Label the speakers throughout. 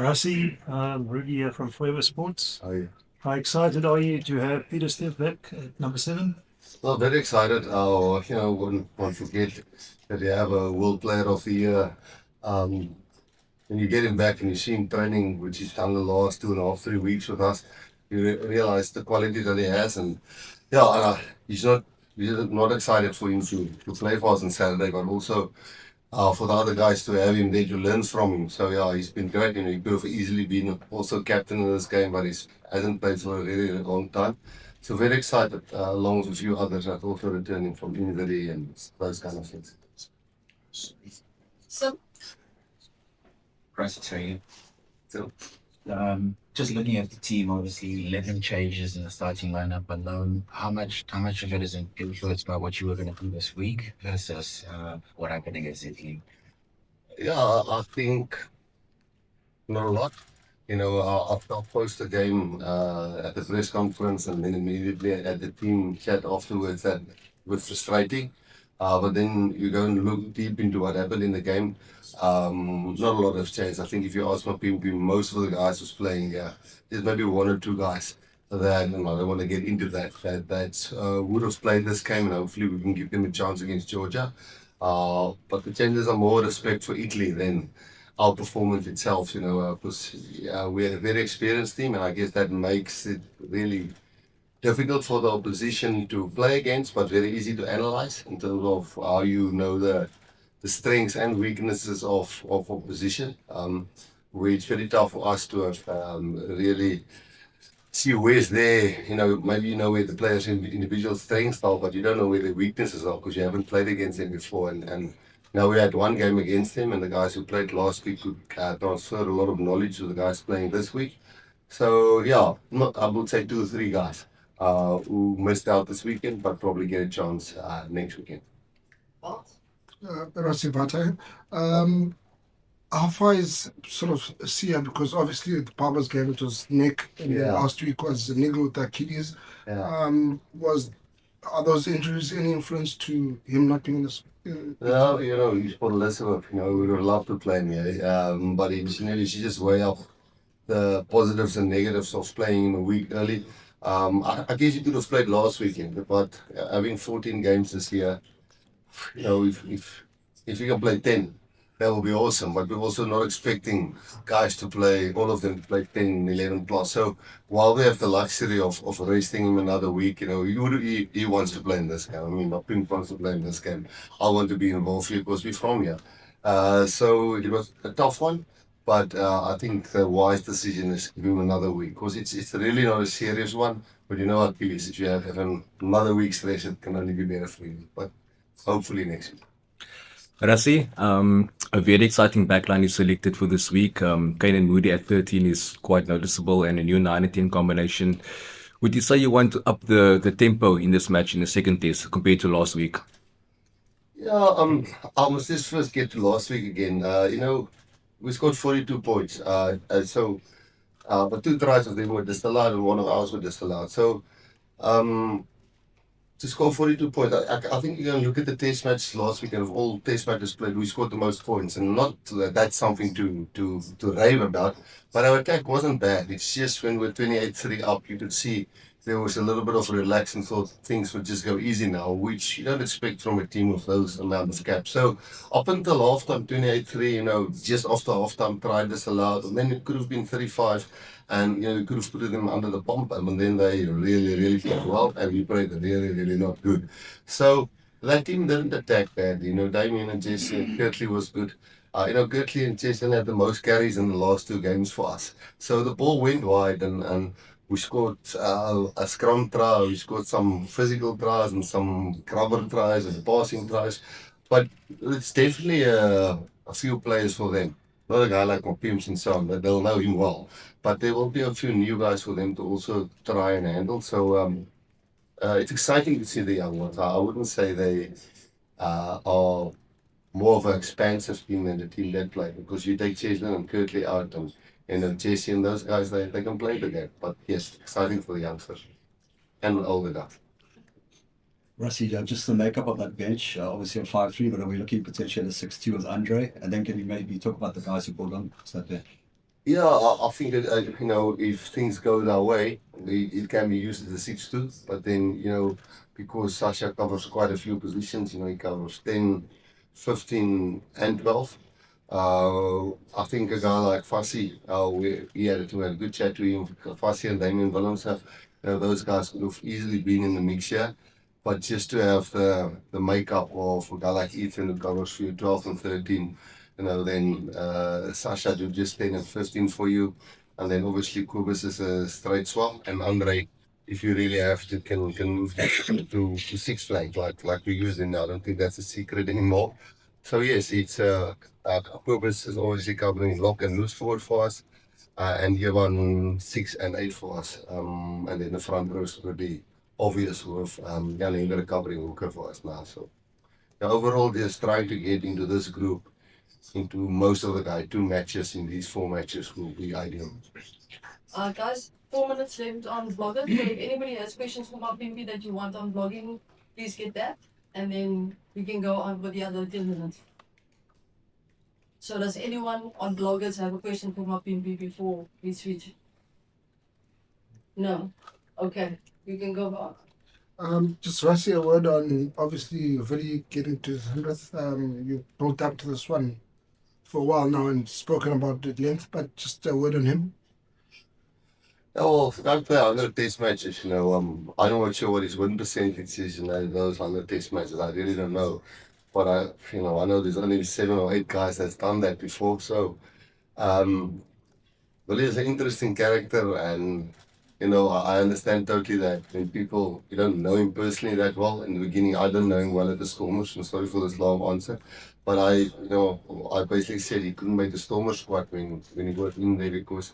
Speaker 1: Rassie, Rudy here from Forever Sports.
Speaker 2: Hi.
Speaker 1: How excited are you to have Pieter-Steph back at number 7?
Speaker 2: Well, very excited. Wouldn't want to forget that you have a World Player of the Year. Um, when you get him back and you see him training, which he's done the last 2.5, 3 weeks with us, you realize the quality that he has. And yeah, we're not excited for him to play for us on Saturday, but also for the other guys to have him there to learn from him. So yeah, he's been great. He could have easily been also captain in this game, but he hasn't played for a really long time. So very excited, along with a few others that also returning from injury and those kind of things.
Speaker 3: So,
Speaker 4: Nice to tell you.
Speaker 2: So
Speaker 4: Just looking at the team, obviously 11 changes in the starting lineup alone. How much of it is influenced by what you were going to do this week versus what happened against Italy?
Speaker 2: yeah, I think not a lot. After I post the game at the press conference and then immediately at the team chat afterwards, that was frustrating. But then you go and look deep into what happened in the game. Not a lot has changed. I think if you ask my people, most of the guys was playing. There's maybe one or two guys that I don't want to get into that would have played this game, and hopefully we can give them a chance against Georgia. But the changes are more respect for Italy than our performance itself, because we're a very experienced team, and I guess that makes it really difficult for the opposition to play against, but very easy to analyze in terms of how you know the strengths and weaknesses of opposition. Where it's very tough for us to have really see where's there, maybe you know where the players' individual strengths are, but you don't know where their weaknesses are because you haven't played against them before. And now we had one game against them, and the guys who played last week could transfer a lot of knowledge to the guys playing this week. So yeah, I would say 2 or 3 guys who missed out this weekend, but probably get a chance next weekend.
Speaker 3: Rassie Vata. How far is sort of Sia? Because obviously the Pablo's game it was neck, and then
Speaker 2: Yeah.
Speaker 3: last week was the niggle with Achilles.
Speaker 2: Yeah.
Speaker 3: Was Are those injuries any influence to him not being in this?
Speaker 2: No, he's Port Elizabeth, we would love to play him, yeah. But she just weigh up the positives and negatives of playing him a week early. I guess you could have played last weekend, but having 14 games this year, if you can play 10, that will be awesome. But we're also not expecting guys to play, all of them to play 10, 11 plus. So while we have the luxury of resting him another week, he wants to play in this game. I mean, Mapimpi wants to play in this game. I want to be involved here because we're from here. So it was a tough one. But I think the wise decision is give him another week because it's really not a serious one. But you know what, please, if you have another week's rest, it can only be better for you. But hopefully next week.
Speaker 5: Rassie, a very exciting backline is selected for this week. Canan Moodie at 13 is quite noticeable, and a new 9 and 10 combination. Would you say you want to up the tempo in this match in the second test compared to last week?
Speaker 2: Yeah, I must just first get to last week again. We scored 42 points. But 2 tries of them were disallowed and one of ours were disallowed. So, to score 42 points, I think you're going to look at the test match last week, and of all test matches played, we scored the most points. And not that that's something to rave about, but our attack wasn't bad. It's just when we're 28-3 up, you could see there was a little bit of relax and thought things would just go easy now, which you don't expect from a team of those amount of caps. So up until halftime, 28-3, just after halftime, tried disallowed, and then it could have been 35, and you could have put them under the pump, and then they really, really played well, and we played really, really not good. So that team didn't attack badly. Damien and Jesse and Kirtley was good. Kirtley and Jesse had the most carries in the last 2 games for us. So the ball went wide, and we scored a scrum try, we scored some physical tries and some cover tries and passing tries. But it's definitely a few players for them. Not a guy like Mapimpi and so on, but they'll know him well. But there will be a few new guys for them to also try and handle. So it's exciting to see the young ones. I wouldn't say they are more of an expansive team than the team that play, because you take Chesney and Kirtley out, and then Jesse and those guys, they can play the game. But yes, exciting for the youngsters and the older guys.
Speaker 6: Rassie, just the makeup of that bench, obviously a 5-3, but are we looking potentially at a 6-2 with Andre? And then can you maybe talk about the guys who brought on Saturday?
Speaker 2: Yeah, I think that, if things go our way, it can be used as a 6-2. But then, because Sasha covers quite a few positions, he covers 10, 15, and 12. I think a guy like Fassi, we had a good chat to him. Fassi and Damien Willems, those guys could have easily been in the mix here. But just to have the makeup of a guy like Ethan who covers for you 12 and 13, then Sasha do just 10 and 15 for you. And then obviously Kubus is a straight swap. And Andre, if you really have to, can move to six flank like we use it now. I don't think that's a secret anymore. So yes, it's Kubus is obviously covering lock and loose forward for us. And Johan 6 and 8 for us. And then the front row would be obvious with Jan Hinder covering hooker for us now. So overall, just trying to get into this group, into most of the guys, 2 matches in these 4 matches will be ideal.
Speaker 7: Guys, 4 minutes left on Blogger. So if anybody has questions for Mapimpi that you want on blogging, please get that. And then we can go on with the other 10 minutes. So does anyone on bloggers have a question for Mapimpi before we switch? No? Okay, you can go on.
Speaker 3: Just Rassie, a word on obviously you're really getting to the 100th. You built up to this one for a while now and spoken about it at length, but just a word on him.
Speaker 2: Oh, I've played 100 test matches, I'm not sure what his win percentage is in those 100 test matches. I really don't know. But I know there's only 7 or 8 guys that's done that before. So, well, he's an interesting character, and I understand totally that when people you don't know him personally that well in the beginning. I didn't know him well at the Stormers, and sorry for this long answer, but I basically said he couldn't make the Stormers squad when he got in there because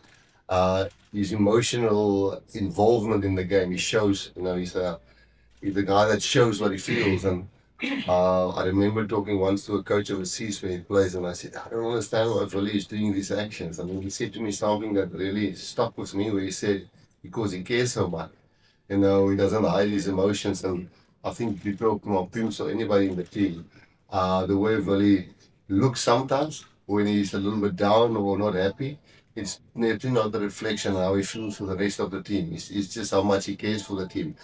Speaker 2: his emotional involvement in the game. He shows, he's the guy that shows what he feels. And I remember talking once to a coach overseas where he plays, and I said, I don't understand why Willie is doing these actions. And he said to me something that really stuck with me, where he said, because he cares so much. He doesn't hide his emotions. And I think if you talk about Pims or anybody in the team, the way Willie looks sometimes when he's a little bit down or not happy, it's definitely not the reflection of how he feels for the rest of the team. It's just how much he cares for the team.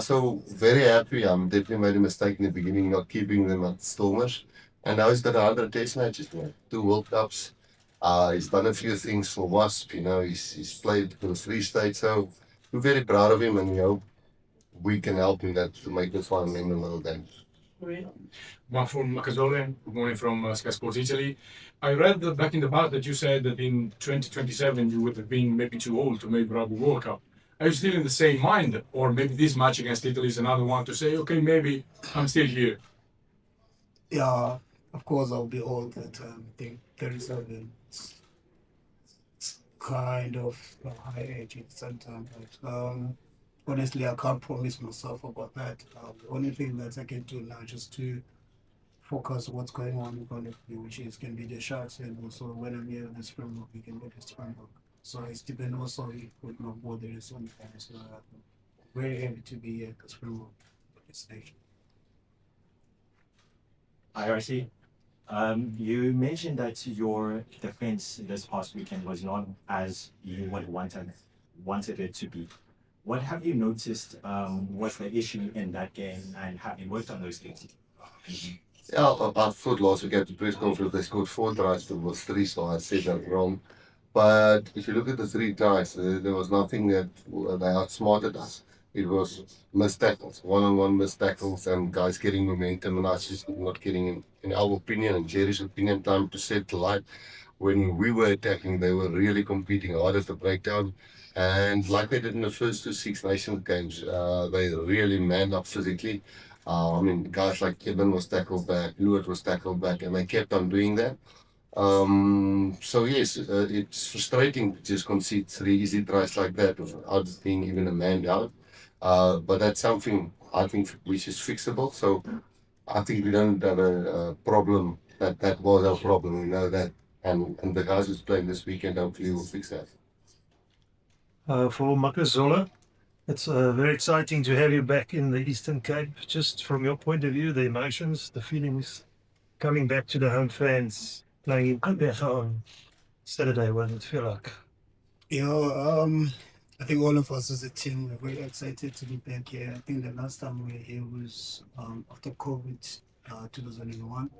Speaker 2: So very happy. I'm definitely made a mistake in the beginning not keeping them at Stormers. And now he's got 100 test matches, man. 2 World Cups. He's done a few things for Wasp, he's played for the Free State. So we're very proud of him, and we hope we can help him to make this one a memorable game.
Speaker 8: One from Makazole, good morning from Sky Sports Italy. I read back in the past that you said that in 2027 you would have been maybe too old to make Rugby World Cup. Are you still in the same mind? Or maybe this match against Italy is another one to say, okay, maybe I'm still here?
Speaker 9: Yeah, of course I'll be old at I think 37. It's kind of a high age at the same time. But honestly, I can't promise myself about that. The only thing that I can do now is just to focus on what's going on in front of me, which is can be the Sharks, and also when I'm here in the Springbok, we can get the Springbok. So it's depending also with my board there is on time. So I'm very happy to be here at the Springbok at this stage.
Speaker 10: Hi, Rassie. You mentioned that your defense this past weekend was not as you would wanted it to be. What have you noticed was the issue in that game, and have you worked on those things?
Speaker 2: Yeah, I thought last week at the press conference they scored 4 tries, there was 3, so I said that wrong. But if you look at the 3 tries, there was nothing that they outsmarted us. It was missed tackles, one-on-one missed tackles, and guys getting momentum, and us just not getting, in our opinion and Jerry's opinion, time to set the line. When we were attacking, they were really competing hard at the breakdown. And like they did in the first 2 Six Nations games, they really manned up physically. Guys like Kevin was tackled back, Lewis was tackled back, and they kept on doing that. So yes, it's frustrating to just concede 3 easy tries like that without being even a man out. But that's something I think which is fixable. So I think we don't have a problem. That was our problem. We know that, and the guys who's playing this weekend hopefully will fix that.
Speaker 1: For Makazole, it's very exciting to have you back in the Eastern Cape. Just from your point of view, the emotions, the feelings, coming back to the home fans, playing in Gqeberha on Saturday? What did it feel like?
Speaker 9: I think all of us as a team were very excited to be back here. I think the last time we were here was after COVID, 2001.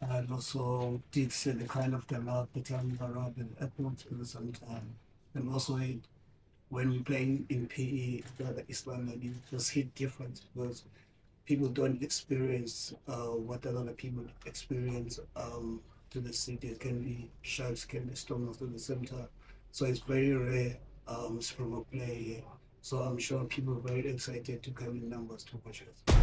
Speaker 9: And also did see the kind of the time around the airport for some time. And also when we play in PE, the East London, it just hit different because people don't experience what a lot of people experience to the city. It can be sharks, can be storms at the same time. So it's very rare Springbok play here. So I'm sure people are very excited to come in numbers to watch us.